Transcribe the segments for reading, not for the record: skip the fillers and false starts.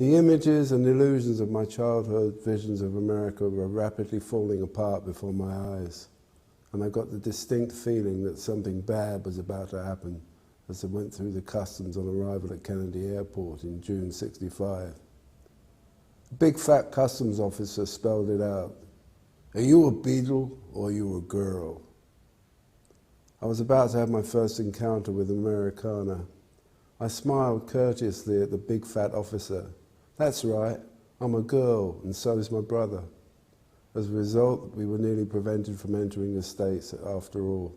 The images and illusions of my childhood visions of America were rapidly falling apart before my eyes, and I got the distinct feeling that something bad was about to happen as I went through the customs on arrival at Kennedy Airport in June '65. A big fat customs officer spelled it out. "Are you a Beatle or are you a girl?" I was about to have my first encounter with Americana. I smiled courteously at the big fat officer. "That's right, I'm a girl, and so is my brother." As a result, we were nearly prevented from entering the States after all.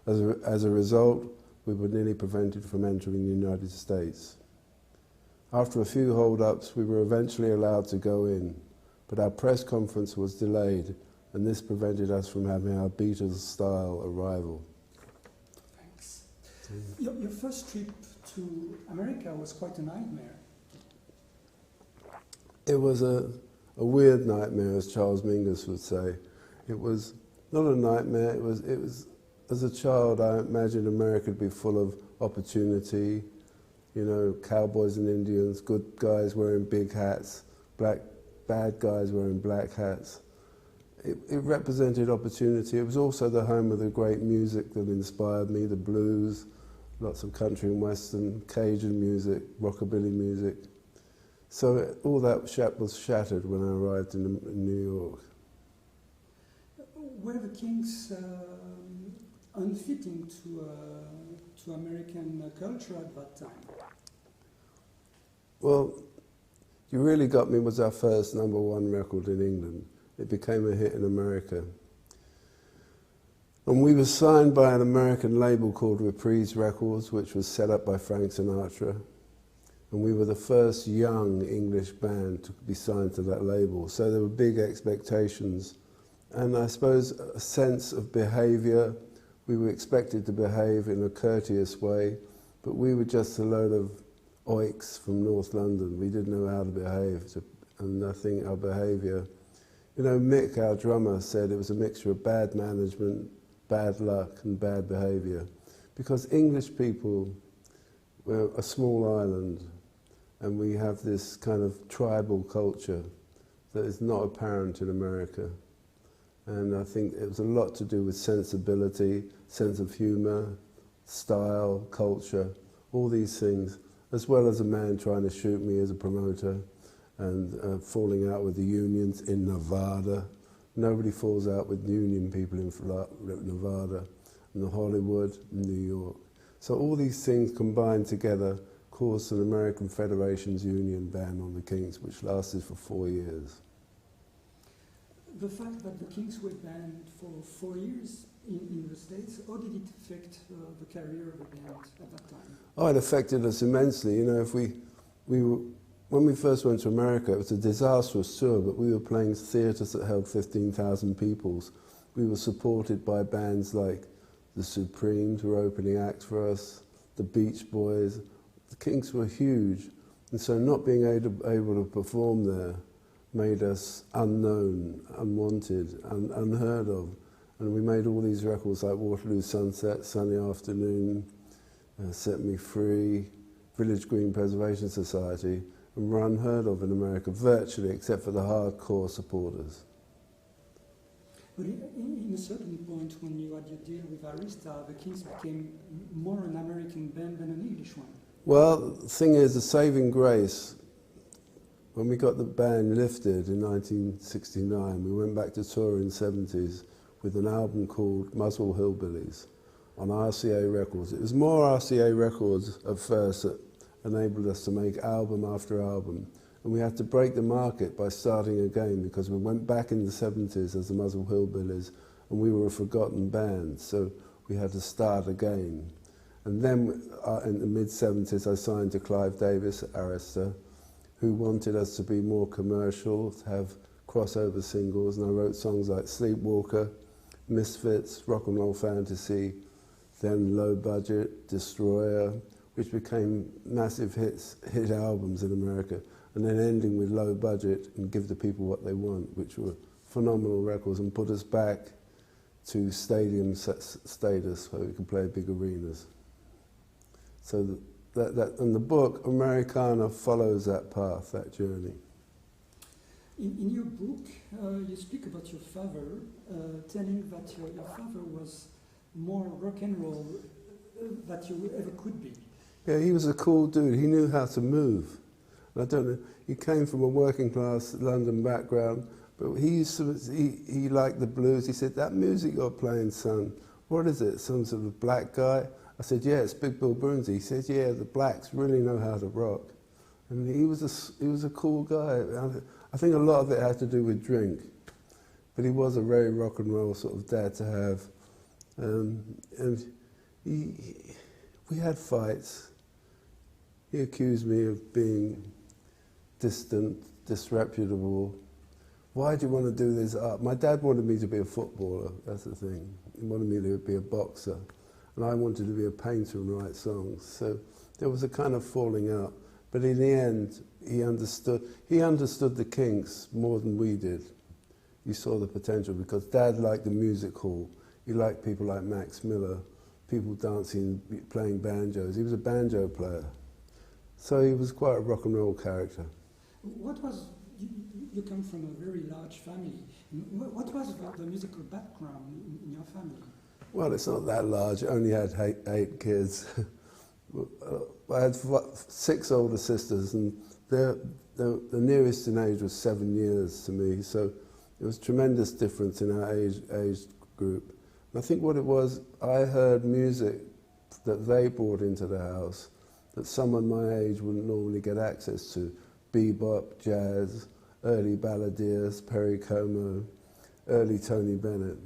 As a result, we were nearly prevented from entering the United States. After a few hold-ups, we were eventually allowed to go in, but our press conference was delayed, and this prevented us from having our Beatles-style arrival. Thanks. Your first trip to America was quite a nightmare. It was a weird nightmare, as Charles Mingus would say. It was not a nightmare, it was, as a child, I imagined America to be full of opportunity, you know, cowboys and Indians, good guys wearing big hats, bad guys wearing black hats. It represented opportunity. It was also the home of the great music that inspired me, the blues, lots of country and western, Cajun music, rockabilly music. So all that was shattered when I arrived in New York. Were the Kinks unfitting to American culture at that time? Well, You Really Got Me was our first #1 record in England. It became a hit in America. And we were signed by an American label called Reprise Records, which was set up by Frank Sinatra. And we were the first young English band to be signed to that label. So there were big expectations. And I suppose a sense of behaviour. We were expected to behave in a courteous way, but we were just a load of oiks from North London. We didn't know how to behave, and I think our behaviour. You know, Mick, our drummer, said it was a mixture of bad management, bad luck, and bad behaviour. Because English people, we're a small island, and we have this kind of tribal culture that is not apparent in America. And I think it was a lot to do with sensibility, sense of humour, style, culture, all these things, as well as a man trying to shoot me as a promoter and falling out with the unions in Nevada. Nobody falls out with union people in Nevada, in Hollywood, New York. So all these things combined together caused an American Federations Union ban on the Kinks, which lasted for 4 years. The fact that the Kinks were banned for 4 years in the States, how did it affect the career of the band at that time? Oh, it affected us immensely. You know, when we first went to America, it was a disastrous tour, but we were playing theatres that held 15,000 people. We were supported by bands like the Supremes were opening acts for us, the Beach Boys. The Kinks were huge, and so not being able to perform there made us unknown, unwanted, unheard of. And we made all these records like Waterloo Sunset, Sunny Afternoon, Set Me Free, Village Green Preservation Society, and were unheard of in America, virtually, except for the hardcore supporters. But in a certain point, when you had your deal with Arista, the Kinks became more an American band than an English one. Well, the thing is, the saving grace, when we got the ban lifted in 1969, we went back to tour in the 70s with an album called Muswell Hillbillies on RCA Records. It was more RCA Records at first that enabled us to make album after album. And we had to break the market by starting again because we went back in the 70s as the Muswell Hillbillies and we were a forgotten band, so we had to start again. And then in the mid-70s I signed to Clive Davies at Arista, who wanted us to be more commercial, to have crossover singles, and I wrote songs like Sleepwalker, Misfits, Rock and Roll Fantasy, then Low Budget, Destroyer, which became massive hit albums in America, and then ending with Low Budget and Give the People What They Want, which were phenomenal records and put us back to stadium status where we could play big arenas. So and the book, Americana, follows that path, that journey. In your book, you speak about your father, telling that your father was more rock and roll than you ever could be. Yeah, he was a cool dude. He knew how to move. And I don't know, he came from a working class London background, but he liked the blues. He said, "That music you're playing, son, what is it, some sort of black guy?" I said, "Yeah, it's Big Bill Broonzy." He said, "Yeah, the blacks really know how to rock." And he was a cool guy. I think a lot of it had to do with drink, but he was a very rock and roll sort of dad to have. And we had fights. He accused me of being distant, disreputable. Why do you want to do this art? My dad wanted me to be a footballer, that's the thing. He wanted me to be a boxer. And I wanted to be a painter and write songs. So there was a kind of falling out. But in the end, he understood the Kinks more than we did. He saw the potential because Dad liked the music hall. He liked people like Max Miller, people dancing, playing banjos. He was a banjo player. So he was quite a rock and roll character. You come from a very large family. What was the musical background in your family? Well, it's not that large. It only had eight kids. I had 6 older sisters, and the nearest in age was 7 years to me. So there was tremendous difference in our age group. And I think what it was, I heard music that they brought into the house that someone my age wouldn't normally get access to. Bebop, jazz, early balladeers, Perry Como, early Tony Bennett,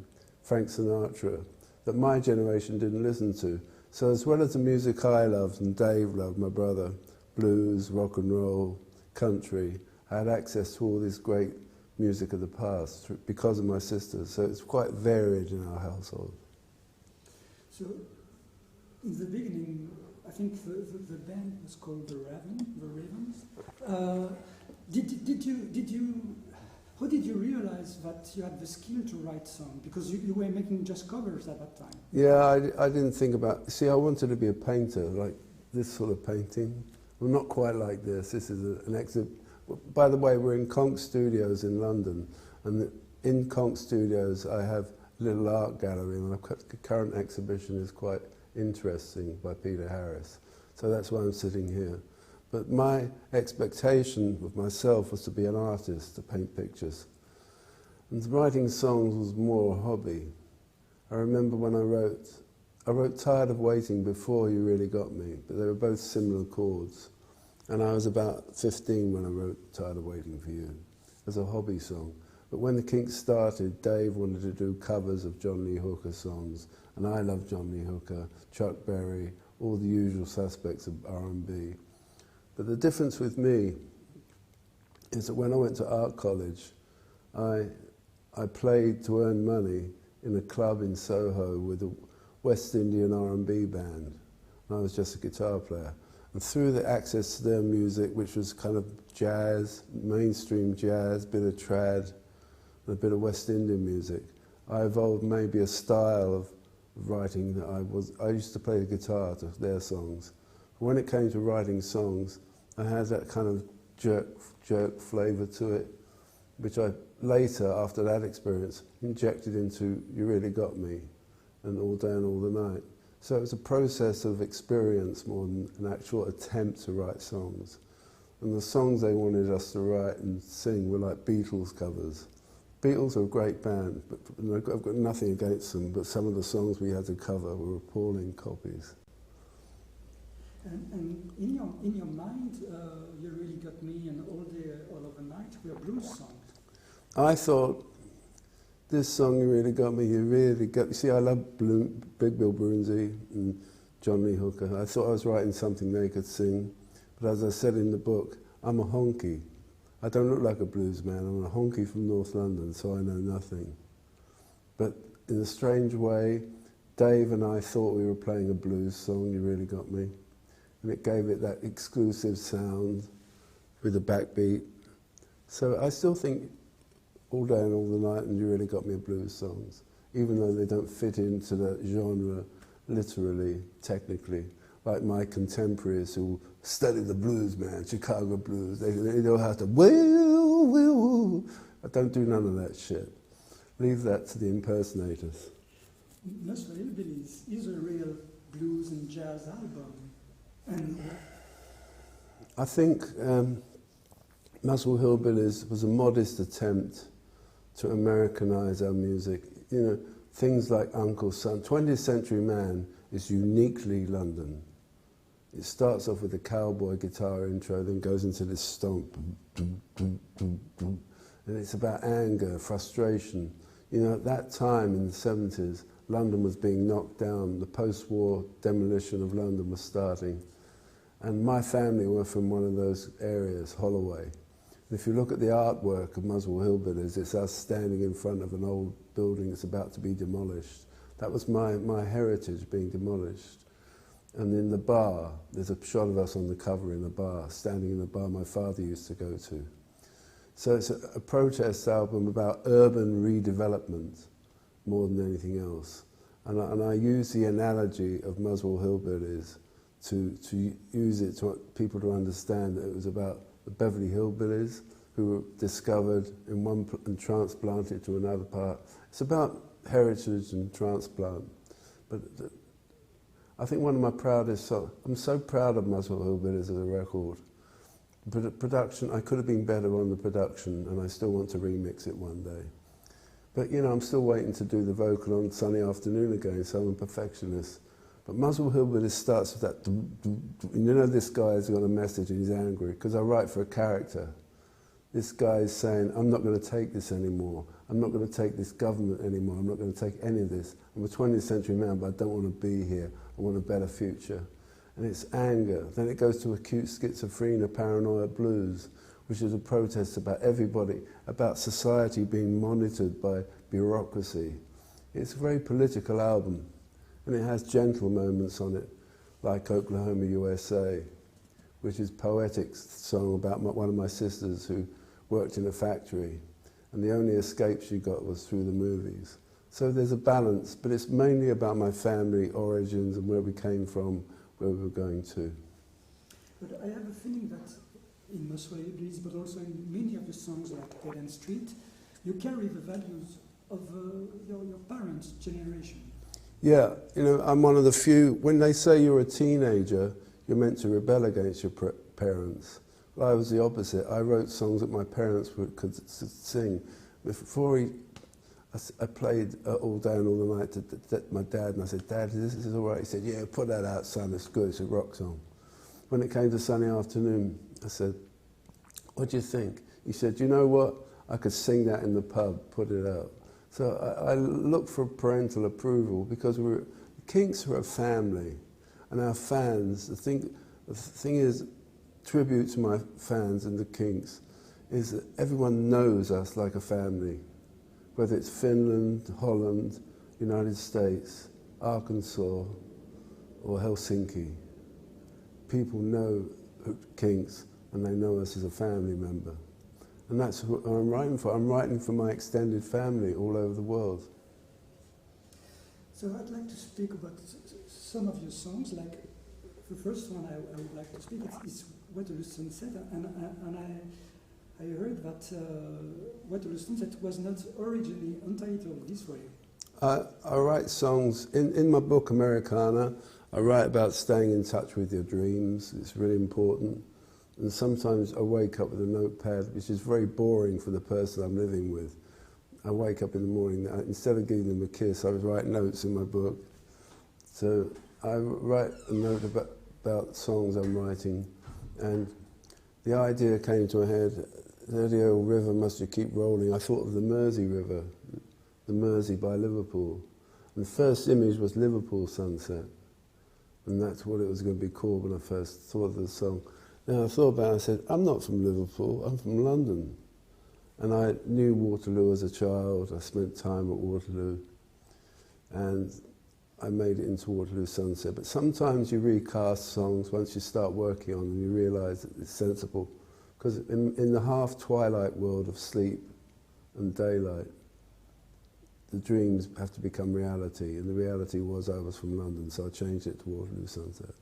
Frank Sinatra, that my generation didn't listen to. So as well as the music I loved and Dave loved, my brother, blues, rock and roll, country, I had access to all this great music of the past because of my sisters. So it's quite varied in our household. So in the beginning, I think the band was called the Ravens. How did you realize that you had the skill to write songs? Because you were making just covers at that time. Yeah, I didn't think about... See, I wanted to be a painter, like this sort of painting. Well, not quite like this. This is an exhibit. By the way, we're in Konk Studios in London. And in Konk Studios, I have a little art gallery. And the current exhibition is quite interesting by Peter Harris. So that's why I'm sitting here. But my expectation of myself was to be an artist, to paint pictures. And writing songs was more a hobby. I remember when I wrote Tired of Waiting before You Really Got Me, but they were both similar chords. And I was about 15 when I wrote Tired of Waiting for You as a hobby song. But when the Kinks started, Dave wanted to do covers of John Lee Hooker songs, and I loved John Lee Hooker, Chuck Berry, all the usual suspects of R&B. But the difference with me is that when I went to art college, I played to earn money in a club in Soho with a West Indian R&B band. And I was just a guitar player. And through the access to their music, which was kind of jazz, mainstream jazz, bit of trad, and a bit of West Indian music, I evolved maybe a style of writing that I used to play the guitar to their songs. When it came to writing songs, I had that kind of jerk flavour to it, which I later, after that experience, injected into You Really Got Me and All Day and All the Night. So it was a process of experience more than an actual attempt to write songs. And the songs they wanted us to write and sing were like Beatles covers. Beatles are a great band, but I've got nothing against them, but some of the songs we had to cover were appalling copies. And in your mind, You Really Got Me and All of the Night were blues songs. I thought, this song, You Really Got Me, You Really Got Me. See, I love Big Bill Broonzy and John Lee Hooker. I thought I was writing something they could sing, but as I said in the book, I'm a honky. I don't look like a blues man. I'm a honky from North London, so I know nothing. But in a strange way, Dave and I thought we were playing a blues song, You Really Got Me. And it gave it that exclusive sound with a backbeat. So I still think All Day and All the Night and You Really Got Me are blues songs, even though they don't fit into the genre literally, technically. like my contemporaries who study the blues, man, Chicago blues. They know how to woo. I don't do none of that shit. Leave that to the impersonators. Muswell Hillbillies is a real blues and jazz album. And I think Muswell Hillbillies was a modest attempt to Americanize our music. You know, things like Uncle Son. 20th Century Man is uniquely London. It starts off with a cowboy guitar intro, then goes into this stomp. And it's about anger, frustration. You know, at that time in the 70s, London was being knocked down. The post-war demolition of London was starting. And my family were from one of those areas, Holloway. And if you look at the artwork of Muswell Hillbillies, it's us standing in front of an old building that's about to be demolished. That was my heritage being demolished. And in the bar, there's a shot of us on the cover in the bar, standing in the bar my father used to go to. So it's a protest album about urban redevelopment more than anything else. And I use the analogy of Muswell Hillbillies to use it to people to understand that it was about the Beverly Hillbillies who were discovered in one and transplanted to another part. It's about heritage and transplant. But I think one of my proudest songs, I'm so proud of Muswell Hillbillies as a record. But production, I could have been better on the production, and I still want to remix it one day. But you know, I'm still waiting to do the vocal on Sunny Afternoon again, so I'm a perfectionist. But Muswell Hillbillies starts with that, and you know this guy's got a message and he's angry, because I write for a character. This guy is saying, I'm not going to take this anymore. I'm not going to take this government anymore. I'm not going to take any of this. I'm a 20th century man, but I don't want to be here. I want a better future. And it's anger. Then it goes to acute schizophrenia, paranoia blues, which is a protest about everybody, about society being monitored by bureaucracy. It's a very political album, and it has gentle moments on it, like Oklahoma, USA, which is a poetic song about one of my sisters who worked in a factory, and the only escape she got was through the movies. So there's a balance, but it's mainly about my family origins and where we came from, where we were going to. But I have a feeling that in Muswell Hillbillies, but also in many of the songs like Dead End Street, you carry the values of your parents' generation. Yeah, you know, I'm one of the few, when they say you're a teenager, you're meant to rebel against your parents. Well, I was the opposite. I wrote songs that my parents could sing. Before I played all day and all the night to my dad, and I said, Dad, this is all right. He said, yeah, put that out, son, it's good, it's a rock song. When it came to Sunny Afternoon, I said, what do you think? He said, you know what? I could sing that in the pub, put it out. So I looked for parental approval because Kinks are a family, and our fans, the thing is, tribute to my fans and the Kinks, is that everyone knows us like a family. Whether it's Finland, Holland, United States, Arkansas, or Helsinki. People know Kinks, and they know us as a family member. And that's who I'm writing for. I'm writing for my extended family all over the world. So I'd like to speak about some of your songs. Like the first one I would like to speak is Waterloo Sunset, and I heard that Waterloo Sunset was not originally untitled this way. I write songs, in my book Americana, I write about staying in touch with your dreams. It's really important. And sometimes I wake up with a notepad, which is very boring for the person I'm living with. I wake up in the morning, instead of giving them a kiss, I would write notes in my book. So I write a note about songs I'm writing, and the idea came to my head, the old river must you keep rolling. I thought of the Mersey River, the Mersey by Liverpool. And the first image was Liverpool Sunset, and that's what it was going to be called when I first thought of the song. Now I thought about it, I said, I'm not from Liverpool, I'm from London. And I knew Waterloo as a child, I spent time at Waterloo, and I made it into Waterloo Sunset. But sometimes you recast songs once you start working on them, you realise that it's sensible. Because in the half-twilight world of sleep and daylight, the dreams have to become reality, and the reality was I was from London, so I changed it to Waterloo Sunset.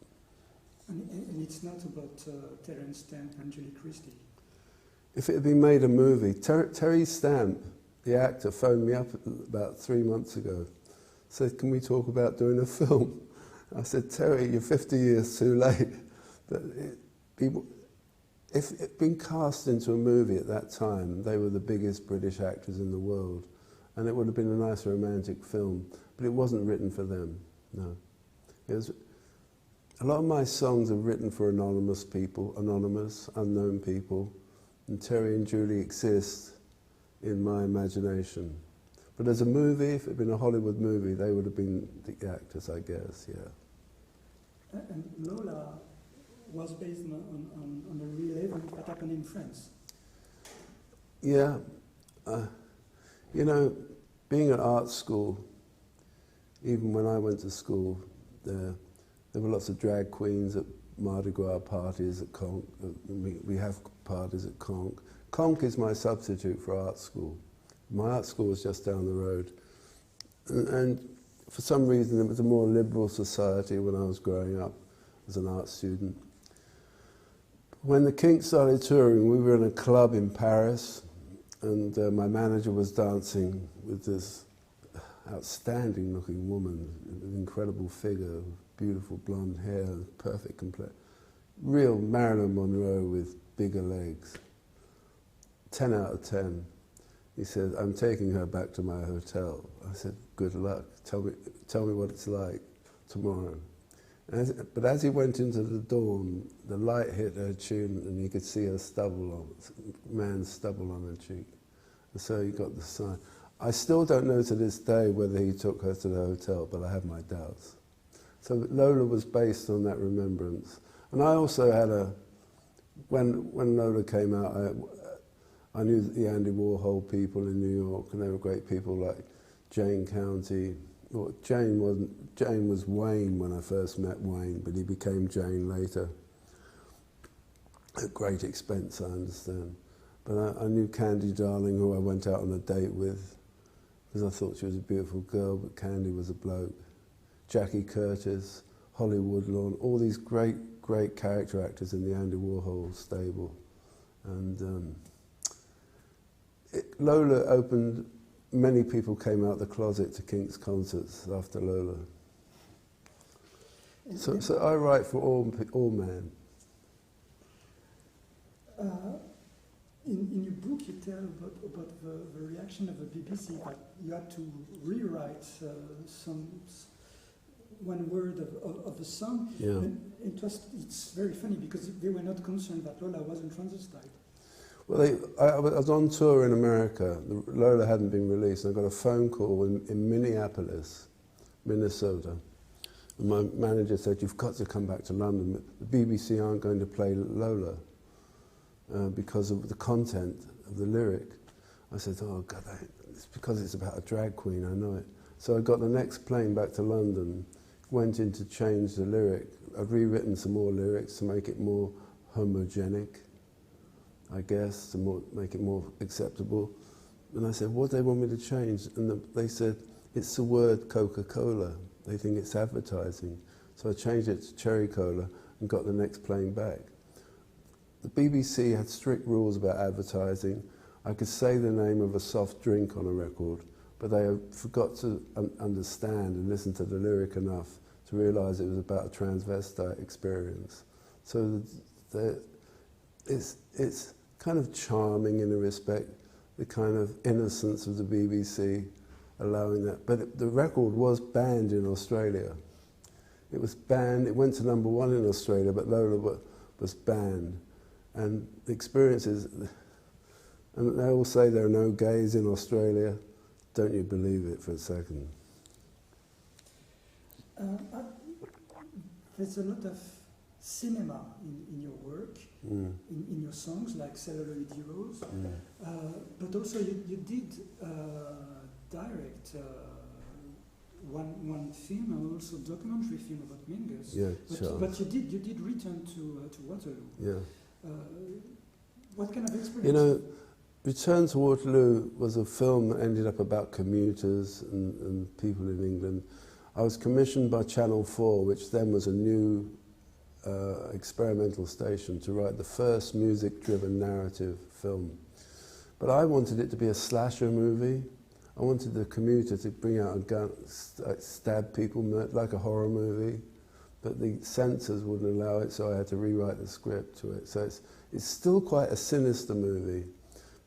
And it's not about Terence Stamp and Julie Christie. If it had been made a movie, Terry Stamp, the actor, phoned me up about 3 months ago, said, "Can we talk about doing a film?" I said, "Terry, you're 50 years too late." But if it had been cast into a movie at that time, they were the biggest British actors in the world, and it would have been a nice romantic film, but it wasn't written for them, no. It was, a lot of my songs are written for anonymous people, unknown people, and Terry and Julie exist in my imagination. But as a movie, if it had been a Hollywood movie, they would have been the actors, I guess, yeah. And Lola was based on a real event that happened in France. Yeah. You know, being at art school, even when I went to school, there were lots of drag queens at Mardi Gras parties at Konk. We have parties at Konk. Konk is my substitute for art school. My art school was just down the road. And for some reason, it was a more liberal society when I was growing up as an art student. When the Kinks started touring, we were in a club in Paris, and my manager was dancing with this outstanding-looking woman, an incredible figure, beautiful blonde hair, perfect complexion. Real Marilyn Monroe with bigger legs. 10 out of 10. He said, "I'm taking her back to my hotel." I said, "Good luck. Tell me what it's like tomorrow." But as he went into the dawn, the light hit her chin, and you could see her man's stubble on her cheek. And so he got the sign. I still don't know to this day whether he took her to the hotel, but I have my doubts. So Lola was based on that remembrance. And I also had when Lola came out, I knew the Andy Warhol people in New York, and they were great people like Jane County. Well, Jane was Wayne when I first met Wayne, but he became Jane later. At great expense, I understand. But I knew Candy Darling, who I went out on a date with, because I thought she was a beautiful girl, but Candy was a bloke. Jackie Curtis, Holly Woodlawn, all these great character actors in the Andy Warhol stable. And Lola opened, many people came out the closet to Kinks concerts after Lola. So I write for all men. In your book, you tell about the reaction of the BBC that you had to rewrite one word of the song. Yeah. And it's very funny because they were not concerned that Lola wasn't transvestite. Well, I was on tour in America. Lola hadn't been released. And I got a phone call in Minneapolis, Minnesota. And my manager said, "You've got to come back to London. The BBC aren't going to play Lola because of the content of the lyric." I said, "Oh, God, it's because it's about a drag queen, I know it." So I got the next plane back to London, went in to change the lyric. I'd rewritten some more lyrics to make it more homogenic, I guess, to make it more acceptable. And I said, "What do they want me to change?" And they said, "It's the word Coca-Cola. They think it's advertising." So I changed it to Cherry Cola and got the next plane back. The BBC had strict rules about advertising. I could say the name of a soft drink on a record, but they forgot to understand and listen to the lyric enough to realise it was about a transvestite experience. So it's kind of charming in a respect, the kind of innocence of the BBC allowing that. But the record was banned in Australia. It was banned, it went to #1 in Australia, but Lola was banned. And the experiences, and they all say there are no gays in Australia. Don't you believe it for a second? There's a lot of cinema in your work, in your songs, like Celluloid Heroes, but also you did direct one film and also documentary film about Mingus. Yeah, but you did return to Waterloo. Yeah. What kind of experience? You know, Return to Waterloo was a film that ended up about commuters and people in England. I was commissioned by Channel 4, which then was a new experimental station to write the first music-driven narrative film. But I wanted it to be a slasher movie. I wanted the commuter to bring out a gun, stab people like a horror movie. But the censors wouldn't allow it, so I had to rewrite the script to it. So it's still quite a sinister movie.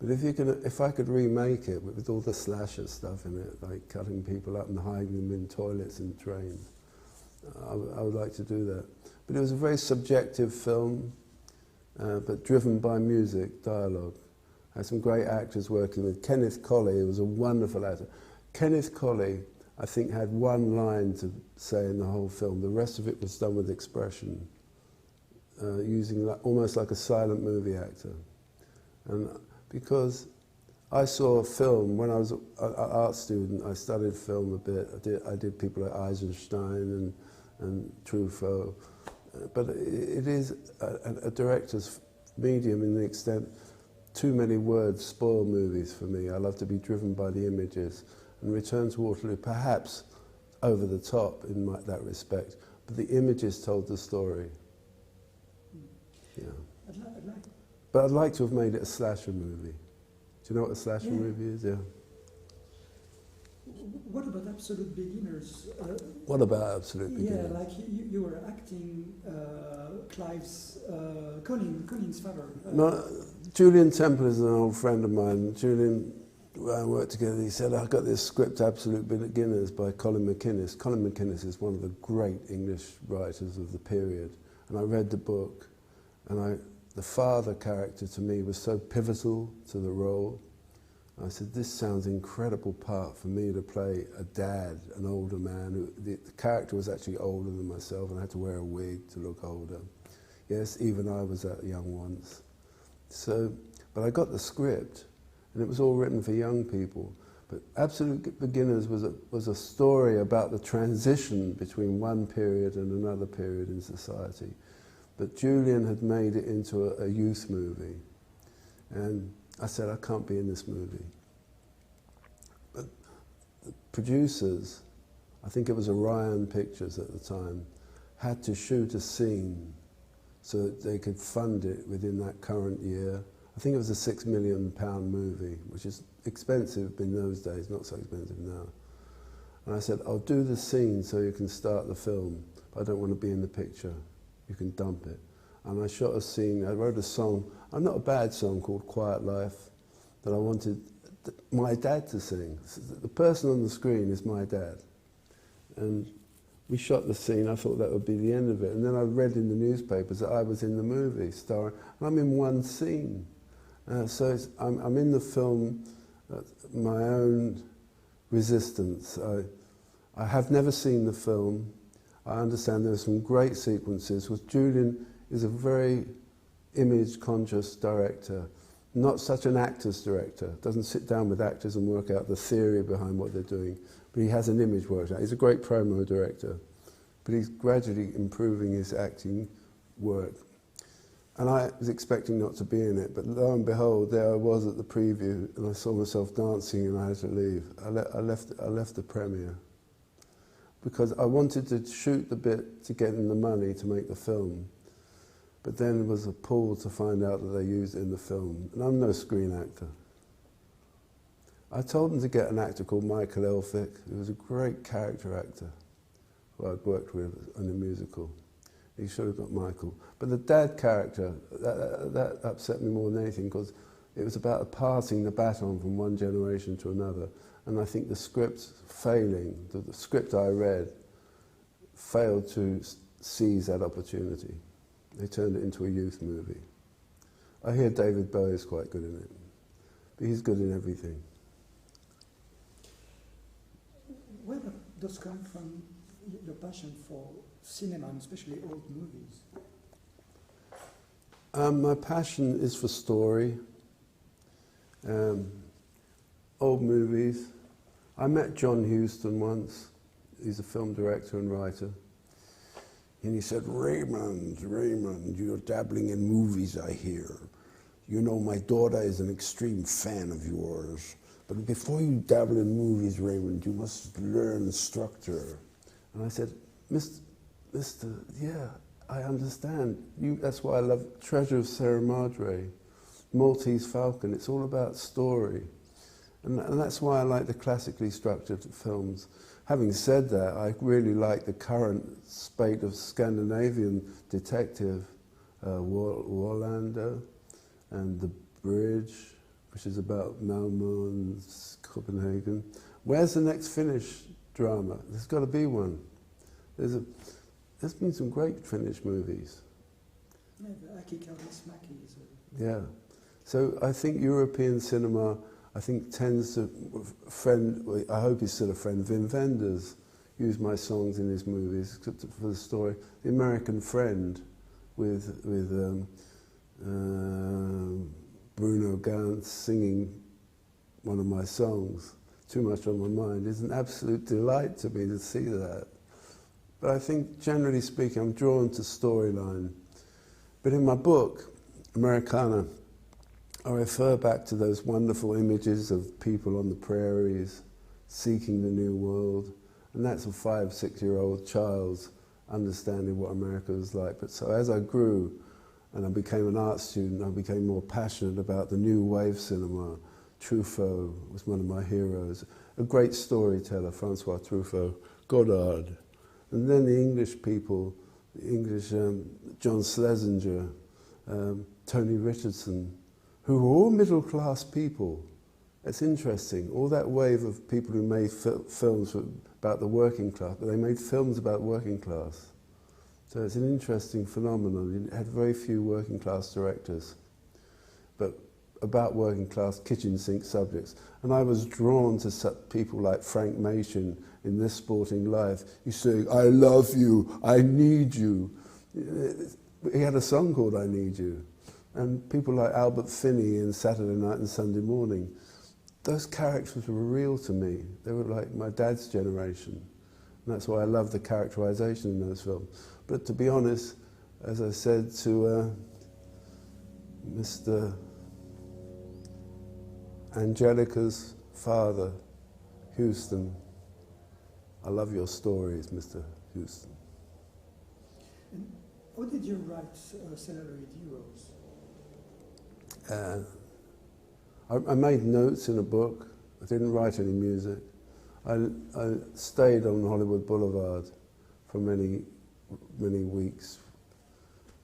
But if I could remake it with all the slasher stuff in it, like cutting people up and hiding them in toilets and trains, I would like to do that. But it was a very subjective film, but driven by music, dialogue. I had some great actors working with. Kenneth Colley was a wonderful actor. Kenneth Colley, I think, had one line to say in the whole film. The rest of it was done with expression, using almost like a silent movie actor. And because I saw a film when I was an art student, I studied film a bit. I did people like Eisenstein and Truffaut. But it is a director's medium in the extent too many words spoil movies for me. I love to be driven by the images. And Return to Waterloo, perhaps over the top in that respect, but the images told the story. Yeah. But I'd like to have made it a slasher movie. Do you know what a slasher movie is? Yeah. What about Absolute Beginners? What about Absolute Beginners? Yeah, like you were acting Colin's father. No, Julian Temple is an old friend of mine. Julian worked together. He said, I got this script, Absolute Beginners, by Colin MacInnes. Colin MacInnes is one of the great English writers of the period. And I read the book, and the father character to me was so pivotal to the role. I said, this sounds incredible part for me to play a dad, an older man. The character was actually older than myself, and I had to wear a wig to look older. Yes, even I was that young once. But I got the script, and it was all written for young people. But Absolute Beginners was a story about the transition between one period and another period in society. But Julian had made it into a youth movie. And I said, I can't be in this movie. But the producers, I think it was Orion Pictures at the time, had to shoot a scene so that they could fund it within that current year. I think it was a £6 million movie, which is expensive in those days, not so expensive now. And I said, I'll do the scene so you can start the film, but I don't want to be in the picture. You can dump it. And I shot a scene, I wrote a song, not a bad song, called Quiet Life, that I wanted my dad to sing. The person on the screen is my dad. And we shot the scene, I thought that would be the end of it. And then I read in the newspapers that I was in the movie, starring, and I'm in one scene. So I'm in the film, my own resistance. I have never seen the film. I understand there are some great sequences, because Julian is a very image-conscious director, not such an actor's director. Doesn't sit down with actors and work out the theory behind what they're doing, but he has an image worked out. He's a great promo director, but he's gradually improving his acting work. And I was expecting not to be in it, but lo and behold, there I was at the preview, and I saw myself dancing, and I had to leave. I left the premiere, because I wanted to shoot the bit to get in the money to make the film. But then it was a pull to find out that they used it in the film. And I'm no screen actor. I told them to get an actor called Michael Elphick, who was a great character actor, who I'd worked with in a musical. He should have got Michael. But the dad character, that upset me more than anything, because it was about passing the baton from one generation to another. And I think the script failing, the script I read, failed to seize that opportunity. They turned it into a youth movie. I hear David Bowie is quite good in it, but he's good in everything. Where does come from your passion for cinema, and especially old movies? My passion is for story, old movies. I met John Huston once. He's a film director and writer. And he said, Raymond, you're dabbling in movies, I hear. You know, my daughter is an extreme fan of yours. But before you dabble in movies, Raymond, you must learn structure. And I said, Mister, yeah, I understand. That's why I love Treasure of Sierra Madre, Maltese Falcon. It's all about story. And that's why I like the classically structured films. Having said that, I really like the current spate of Scandinavian detective, Wallander, and The Bridge, which is about Malmo and Copenhagen. Where's the next Finnish drama? There's got to be one. There's been some great Finnish movies. Yeah, the Aki Kaurismäki is Yeah. So I think European cinema, I think tends to I hope he's still a friend, Wim Wenders used my songs in his movies for the story. The American Friend with Bruno Ganz singing one of my songs, Too Much on My Mind, is an absolute delight to me to see that. But I think, generally speaking, I'm drawn to storyline. But in my book, Americana, I refer back to those wonderful images of people on the prairies seeking the new world. And that's a 5, 6-year-old child's understanding what America was like. But so as I grew and I became an art student, I became more passionate about the new wave cinema. Truffaut was one of my heroes. A great storyteller, Francois Truffaut, Godard. And then the English people, the English John Schlesinger, Tony Richardson, who were all middle-class people. It's interesting, all that wave of people who made films about the working class, but they made films about working class. So it's an interesting phenomenon. You had very few working class directors, but about working class kitchen sink subjects. And I was drawn to people like Frank Machin in This Sporting Life. He's saying, I love you, I need you. He had a song called I Need You. And people like Albert Finney in Saturday Night and Sunday Morning. Those characters were real to me. They were like my dad's generation. And that's why I love the characterization in those films. But to be honest, as I said to Mr. Angelica's father, Houston, I love your stories, Mr. Houston. And how did you write Celluloid Heroes? I made notes in a book. I didn't write any music. I stayed on Hollywood Boulevard for many weeks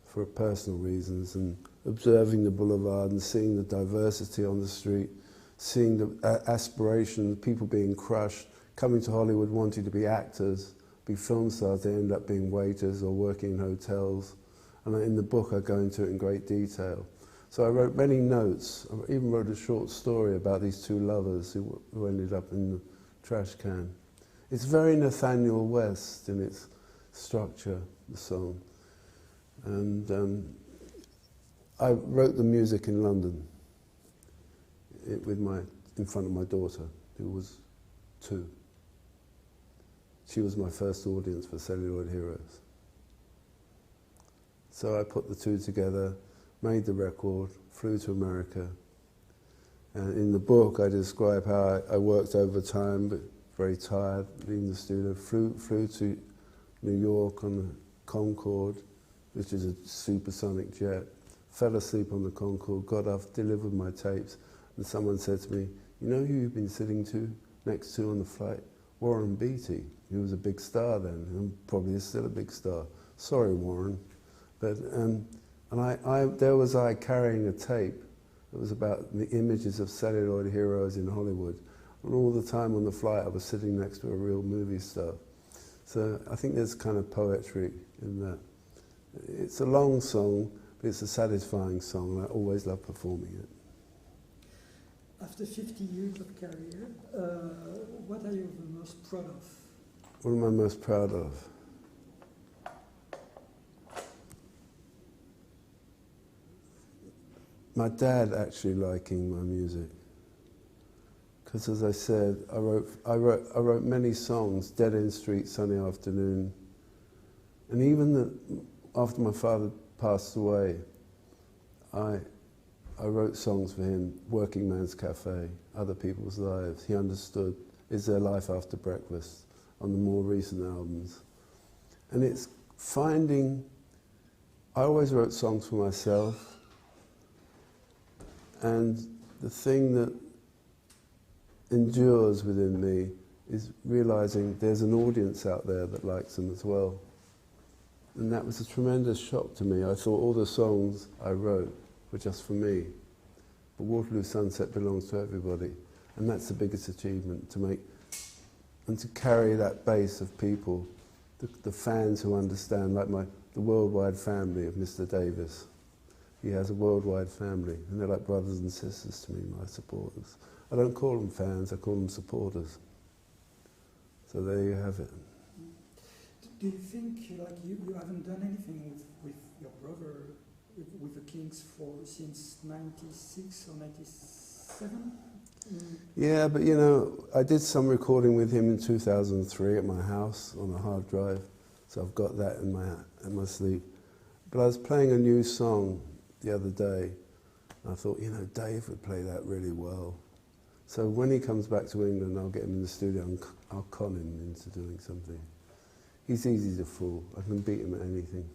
for personal reasons, and observing the boulevard and seeing the diversity on the street, seeing the aspiration, people being crushed, coming to Hollywood wanting to be actors, be film stars, they end up being waiters or working in hotels. And in the book I go into it in great detail. So I wrote many notes. I even wrote a short story about these two lovers who ended up in the trash can. It's very Nathaniel West in its structure, the song. And I wrote the music in London in front of my daughter, who was 2. She was my first audience for Celluloid Heroes. So I put the two together, made the record, flew to America. And in the book I describe how I worked overtime, but very tired, leaving the studio, flew to New York on the Concorde, which is a supersonic jet, fell asleep on the Concorde, got off, delivered my tapes, and someone said to me, you know who you've been sitting next to on the flight? Warren Beatty. He was a big star then, and probably is still a big star. Sorry, Warren. But, there was I carrying a tape that was about the images of celluloid heroes in Hollywood. And all the time on the flight I was sitting next to a real movie star. So I think there's kind of poetry in that. It's a long song, but it's a satisfying song, and I always love performing it. After 50 years of career, what are you the most proud of? What am I most proud of? My dad actually liking my music. Because as I said, I wrote many songs, Dead End Street, Sunny Afternoon. And even after my father passed away, I wrote songs for him, Working Man's Cafe, Other People's Lives. He understood Is There Life After Breakfast on the more recent albums. And it's finding I always wrote songs for myself, and the thing that endures within me is realizing there's an audience out there that likes them as well. And that was a tremendous shock to me. I thought all the songs I wrote were just for me. But Waterloo Sunset belongs to everybody. And that's the biggest achievement, to make and to carry that base of people, the fans who understand, like the worldwide family of Mr. Davies. He has a worldwide family, and they're like brothers and sisters to me, my supporters. I don't call them fans, I call them supporters. So there you have it. Do you think like you haven't done anything with your brother, with the Kinks since 96 or 97? Yeah, but you know, I did some recording with him in 2003 at my house on a hard drive, so I've got that in my sleeve. But I was playing a new song the other day, and I thought, you know, Dave would play that really well. So when he comes back to England, I'll get him in the studio and I'll con him into doing something. He's easy to fool. I can beat him at anything.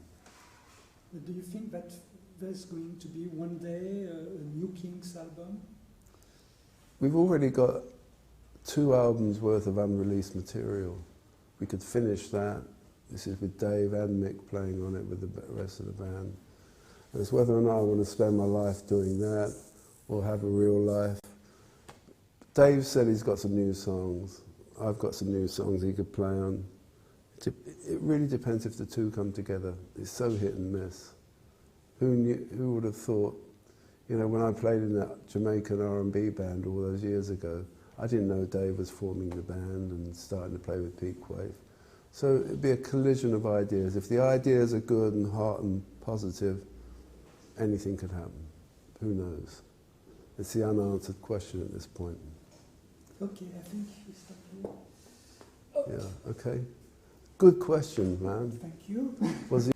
Do you think that there's going to be one day a new Kinks album? We've already got 2 albums worth of unreleased material. We could finish that. This is with Dave and Mick playing on it with the rest of the band. And it's whether or not I want to spend my life doing that or have a real life. Dave said he's got some new songs. I've got some new songs he could play on. It really depends if the two come together. It's so hit and miss. Who would have thought? You know, when I played in that Jamaican R&B band all those years ago, I didn't know Dave was forming the band and starting to play with Peak Wave. So it'd be a collision of ideas. If the ideas are good and hot and positive, anything could happen. Who knows? It's the unanswered question at this point. Okay, I think we stop here. Yeah, okay. Good question, man. Thank you. Was